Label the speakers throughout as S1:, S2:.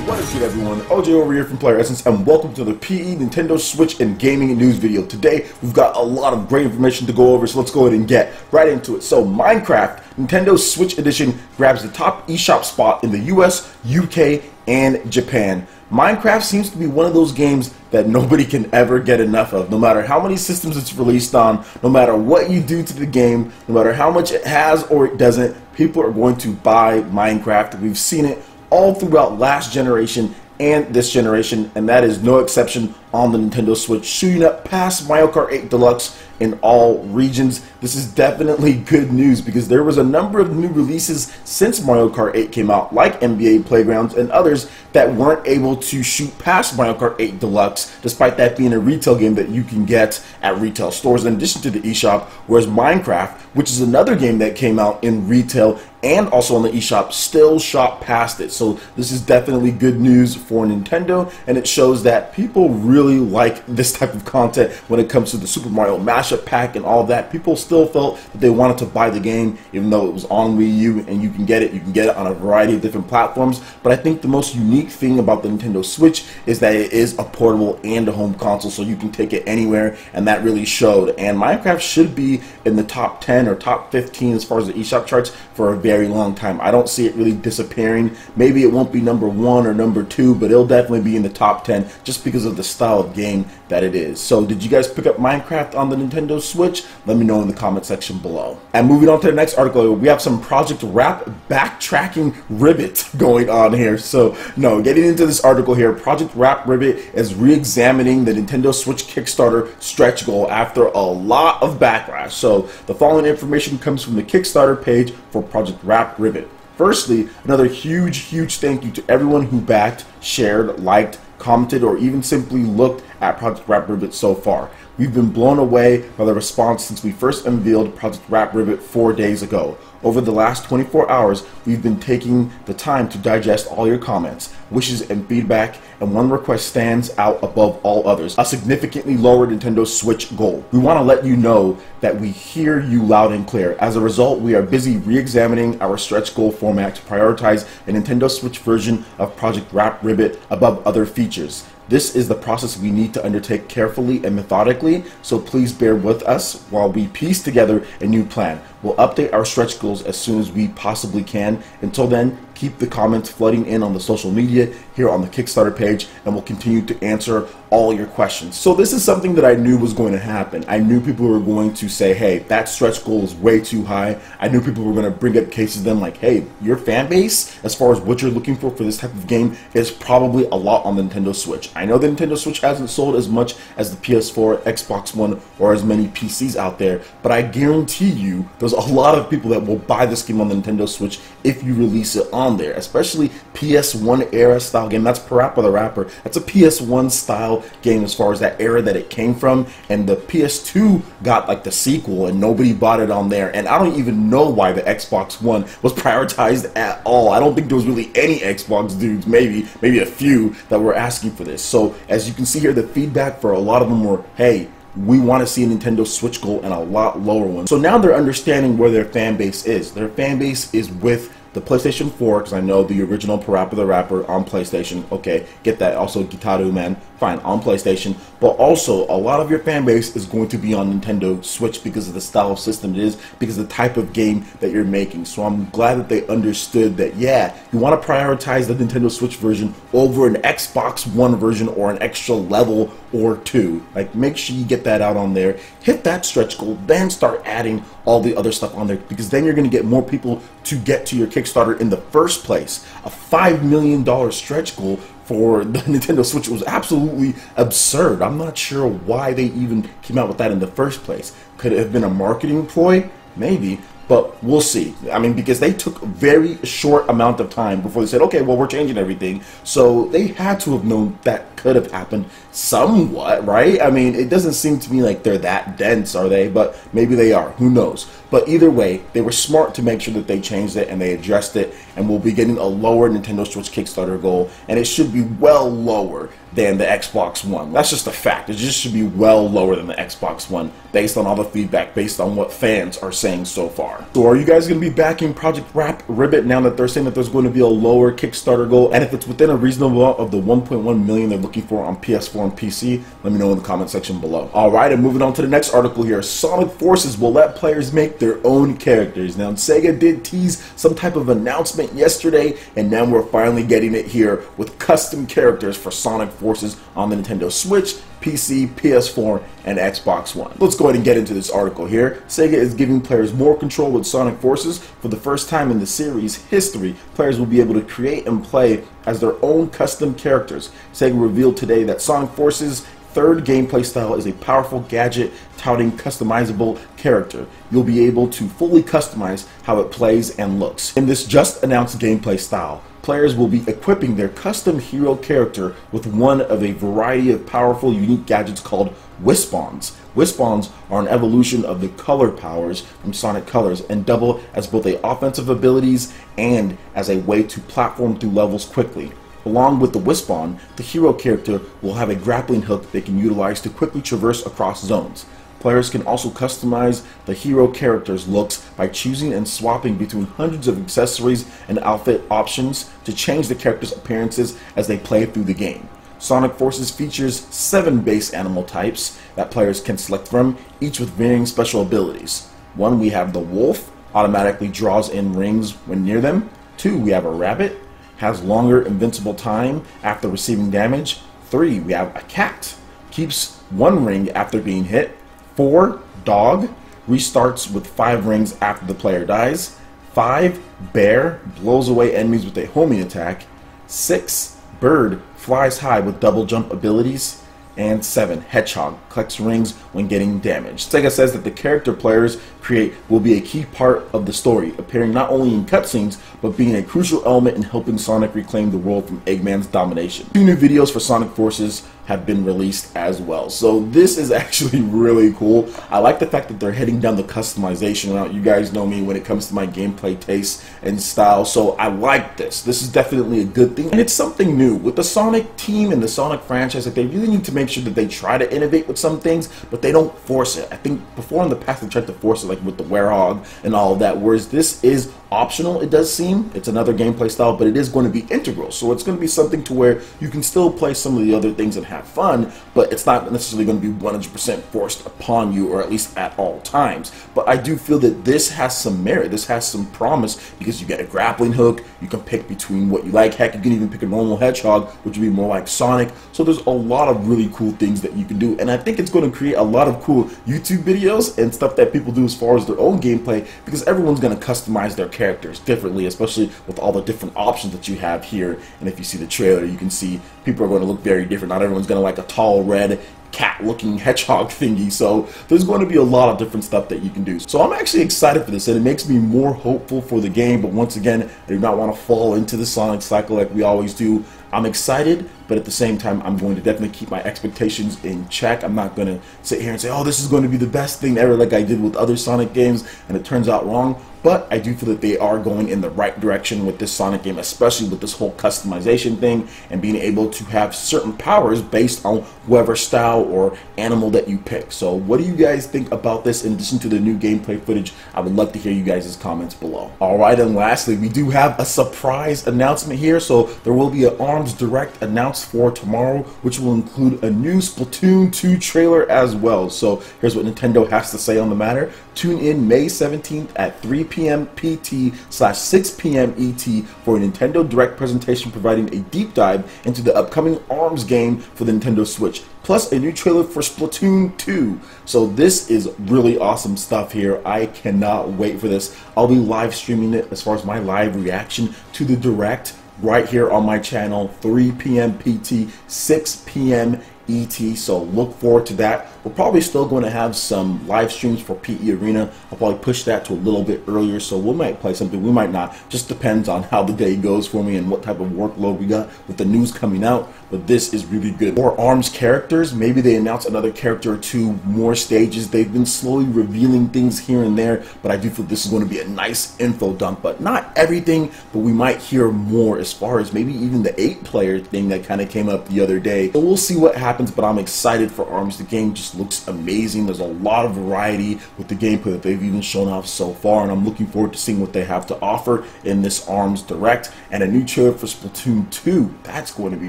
S1: What is good, everyone? OJ over here from PlayerEssence, and welcome to the PE Nintendo Switch and Gaming News video. Today, we've got a lot of great information to go over, so let's go ahead and get right into it. So, Minecraft Nintendo Switch Edition grabs the top eShop spot in the US, UK, and Japan. Minecraft seems to be one of those games that nobody can ever get enough of. No matter how many systems it's released on, no matter what you do to the game, no matter how much it has or it doesn't, people are going to buy Minecraft. We've seen it all throughout last generation and this generation, and that is no exception on the Nintendo Switch, shooting up past Mario Kart 8 Deluxe in all regions. This is definitely good news because there was a number of new releases since Mario Kart 8 came out, like NBA Playgrounds and others, that weren't able to shoot past Mario Kart 8 Deluxe, despite that being a retail game that you can get at retail stores in addition to the eShop, whereas Minecraft, which is another game that came out in retail and also on the eShop, still shot past it. So this is definitely good news for Nintendo, and it shows that people really like this type of content when it comes to the Super Mario Mashup Pack and all that. People still felt that they wanted to buy the game, even though it was on Wii U and you can get it on a variety of different platforms. But I think the most unique thing about the Nintendo Switch is that it is a portable and a home console, so you can take it anywhere, and that really showed. And Minecraft should be in the top 10 or top 15 as far as the eShop charts for a very long time. I don't see it really disappearing. Maybe it won't be number 1 or number 2, but it'll definitely be in the top 10 just because of the style of game that it is. So did you guys pick up Minecraft on the Nintendo Switch? Let me know in the comment section below. And moving on to the next article, we have some Project Rap backtracking Ribbit going on here. So no, getting into this article here, Project Rap Ribbit is re-examining the Nintendo Switch Kickstarter stretch goal after a lot of backlash. So the following information comes from the Kickstarter page for Project Rap Ribbit. Firstly, another huge thank you to everyone who backed, shared, liked, commented, or even simply looked at Project Rap Ribbit so far. We've been blown away by the response since we first unveiled Project Rap Ribbit 4 days ago. Over the last 24 hours, we've been taking the time to digest all your comments, wishes, and feedback, and one request stands out above all others: a significantly lower Nintendo Switch goal. We want to let you know that we hear you loud and clear. As a result, we are busy re-examining our stretch goal format to prioritize a Nintendo Switch version of Project Rap Ribbit above other features. This is the process we need to undertake carefully and methodically, so please bear with us while we piece together a new plan. We'll update our stretch goals as soon as we possibly can. Until then, keep the comments flooding in on the social media here on the Kickstarter page, and we'll continue to answer all your questions. So this is something that I knew was going to happen. I knew people were going to say, hey, that stretch goal is way too high. I knew people were going to bring up cases then like, hey, your fan base, as far as what you're looking for this type of game, is probably a lot on the Nintendo Switch. I know the Nintendo Switch hasn't sold as much as the PS4, Xbox One, or as many PCs out there, but I guarantee you there's a lot of people that will buy this game on the Nintendo Switch if you release it on there, especially PS1 era style game. That's Parappa the Rapper. That's a PS1 style game as far as that era that it came from, and the PS2 got like the sequel and nobody bought it on there, and I don't even know why the Xbox One was prioritized at all. I don't think there was really any Xbox dudes, maybe a few, that were asking for this. So as you can see here, the feedback for a lot of them were, hey, we want to see a Nintendo Switch goal and a lot lower one. So now they're understanding where their fan base is. Their fan base is with the PlayStation 4, because I know the original Parappa the Rapper on PlayStation. Okay, get that. Also, Gitaru Man, fine, on PlayStation. But also, a lot of your fan base is going to be on Nintendo Switch because of the style of system it is, because of the type of game that you're making. So I'm glad that they understood that, yeah, you want to prioritize the Nintendo Switch version over an Xbox One version or an extra level or two. Like, make sure you get that out on there, hit that stretch goal, then start adding all the other stuff on there, because then you're going to get more people to get to your Kickstarter in the first place. A $5 million stretch goal for the Nintendo Switch was absolutely absurd. I'm not sure why they even came out with that in the first place. Could it have been a marketing ploy? Maybe. But we'll see. I mean, because they took a very short amount of time before they said, okay, well, we're changing everything. So they had to have known that could have happened somewhat, right? I mean, it doesn't seem to me like they're that dense, are they? But maybe they are. Who knows? But either way, they were smart to make sure that they changed it and they addressed it, and we'll be getting a lower Nintendo Switch Kickstarter goal, and it should be well lower than the Xbox One. That's just a fact. It just should be well lower than the Xbox One based on all the feedback, based on what fans are saying so far. So are you guys going to be backing Project Ribbit now that they're saying that there's going to be a lower Kickstarter goal? And if it's within a reasonable amount of the 1.1 million they're looking for on PS4 and PC, let me know in the comment section below. Alright, and moving on to the next article here. Sonic Forces will let players make their own characters. Now, Sega did tease some type of announcement yesterday, and now we're finally getting it here with custom characters for Sonic Forces on the Nintendo Switch, PC, PS4, and Xbox One. Let's go ahead and get into this article here. Sega is giving players more control with Sonic Forces. For the first time in the series' history, players will be able to create and play as their own custom characters. Sega revealed today that Sonic Forces' third gameplay style is a powerful gadget touting customizable character. You'll be able to fully customize how it plays and looks. In this just announced gameplay style, players will be equipping their custom hero character with one of a variety of powerful, unique gadgets called Wispons. Wispons are an evolution of the color powers from Sonic Colors and double as both a offensive abilities and as a way to platform through levels quickly. Along with the Wispon, the hero character will have a grappling hook they can utilize to quickly traverse across zones. Players can also customize the hero character's looks by choosing and swapping between hundreds of accessories and outfit options to change the character's appearances as they play through the game. Sonic Forces features 7 base animal types that players can select from, each with varying special abilities. 1, we have the wolf, automatically draws in rings when near them. 2, we have a rabbit, has longer invincible time after receiving damage. 3, we have a cat, keeps 1 ring after being hit. 4, dog, restarts with 5 rings after the player dies. 5, bear, blows away enemies with a homing attack. 6, bird, flies high with double jump abilities. And 7, hedgehog, collects rings when getting damaged. Sega says that the character players create will be a key part of the story, appearing not only in cutscenes, but being a crucial element in helping Sonic reclaim the world from Eggman's domination. 2 new videos for Sonic Forces have been released as well. So this is actually really cool. I like the fact that they're heading down the customization route. You guys know me when it comes to my gameplay taste and style, so I like this. This is definitely a good thing, and it's something new. With the Sonic team and the Sonic franchise, like, they really need to make sure that they try to innovate with some things, but they don't force it. I think before in the past they tried to force it, like with the Werehog and all of that, whereas this is optional, it does seem. It's another gameplay style, but it is going to be integral, so it's going to be something to where you can still play some of the other things and have fun, but it's not necessarily going to be 100% forced upon you, or at least at all times. But I do feel that this has some merit, this has some promise, because you get a grappling hook, you can pick between what you like. Heck, you can even pick a normal hedgehog, which would be more like Sonic. So there's a lot of really cool things that you can do, and I think it's going to create a lot of cool YouTube videos and stuff that people do as far as their own gameplay, because everyone's going to customize their characters differently, especially with all the different options that you have here. And if you see the trailer, you can see people are going to look very different. Not everyone's going to like a tall red cat looking hedgehog thingy, so there's going to be a lot of different stuff that you can do. So I'm actually excited for this, and it makes me more hopeful for the game. But once again, I do not want to fall into the Sonic cycle like we always do. I'm excited, but at the same time, I'm going to definitely keep my expectations in check. I'm not going to sit here and say, oh, this is going to be the best thing ever like I did with other Sonic games, and it turns out wrong. But I do feel that they are going in the right direction with this Sonic game, especially with this whole customization thing and being able to have certain powers based on whatever style or animal that you pick. So what do you guys think about this in addition to the new gameplay footage? I would love to hear you guys' comments below. Alright, and lastly, we do have a surprise announcement here. So there will be an ARMS Direct announced for tomorrow, which will include a new Splatoon 2 trailer as well. So here's what Nintendo has to say on the matter. Tune in May 17th at 3 p.m. PT/6 p.m. ET for a Nintendo Direct presentation providing a deep dive into the upcoming ARMS game for the Nintendo Switch, plus a new trailer for Splatoon 2. So this is really awesome stuff here. I cannot wait for this. I'll be live streaming it as far as my live reaction to the Direct right here on my channel, 3 p.m. PT, 6 p.m. ET, so look forward to that. we're probably still going to have some live streams for PE Arena. I'll probably push that to a little bit earlier, so we might play something, we might not. Just depends on how the day goes for me and what type of workload we got with the news coming out. But this is really good. More ARMS characters, maybe they announce another character or two, more stages. They've been slowly revealing things here and there, but I do feel this is going to be a nice info dump. But not everything, but we might hear more as far as maybe even the 8-player thing that kind of came up the other day. So we'll see what happens, but I'm excited for ARMS. The game just looks amazing. There's a lot of variety with the gameplay that they've even shown off so far, and I'm looking forward to seeing what they have to offer in this ARMS Direct. And a new trailer for Splatoon 2. That's going to be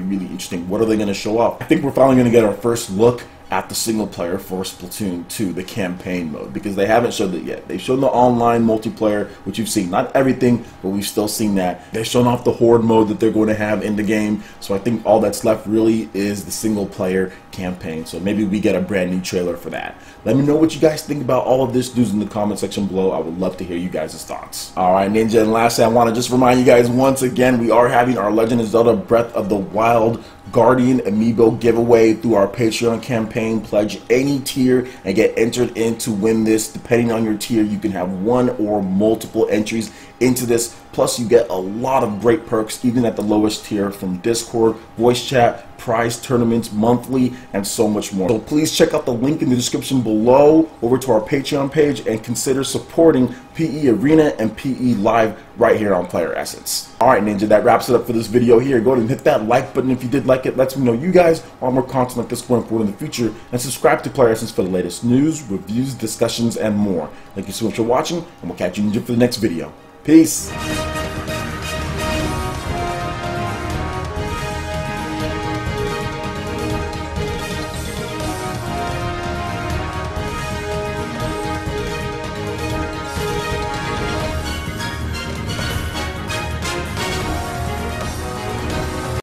S1: really interesting. What are they going to show off? I think we're finally going to get our first look at the single player for Splatoon 2, the campaign mode, because they haven't showed it yet. They've shown the online multiplayer, which you've seen. Not everything, but we've still seen that. They've shown off the horde mode that they're going to have in the game. So I think all that's left really is the single player campaign. So maybe we get a brand new trailer for that. Let me know what you guys think about all of this news in the comment section below. I would love to hear you guys' thoughts. Alright, Ninja, and lastly, I want to just remind you guys once again, we are having our Legend of Zelda Breath of the Wild Guardian Amiibo giveaway through our Patreon campaign. Pledge any tier and get entered in to win this. Depending on your tier, you can have one or multiple entries into this. Plus, you get a lot of great perks, even at the lowest tier, from Discord, voice chat, prize tournaments monthly, and so much more. So please check out the link in the description below over to our Patreon page and consider supporting PE Arena and PE Live right here on PlayerEssence. Alright, Ninja, that wraps it up for this video here. Go ahead and hit that like button if you did like it. Lets me know you guys want more content like this going forward in the future. And subscribe to PlayerEssence for the latest news, reviews, discussions, and more. Thank you so much for watching, and we'll catch you, Ninja, for the next video. Peace!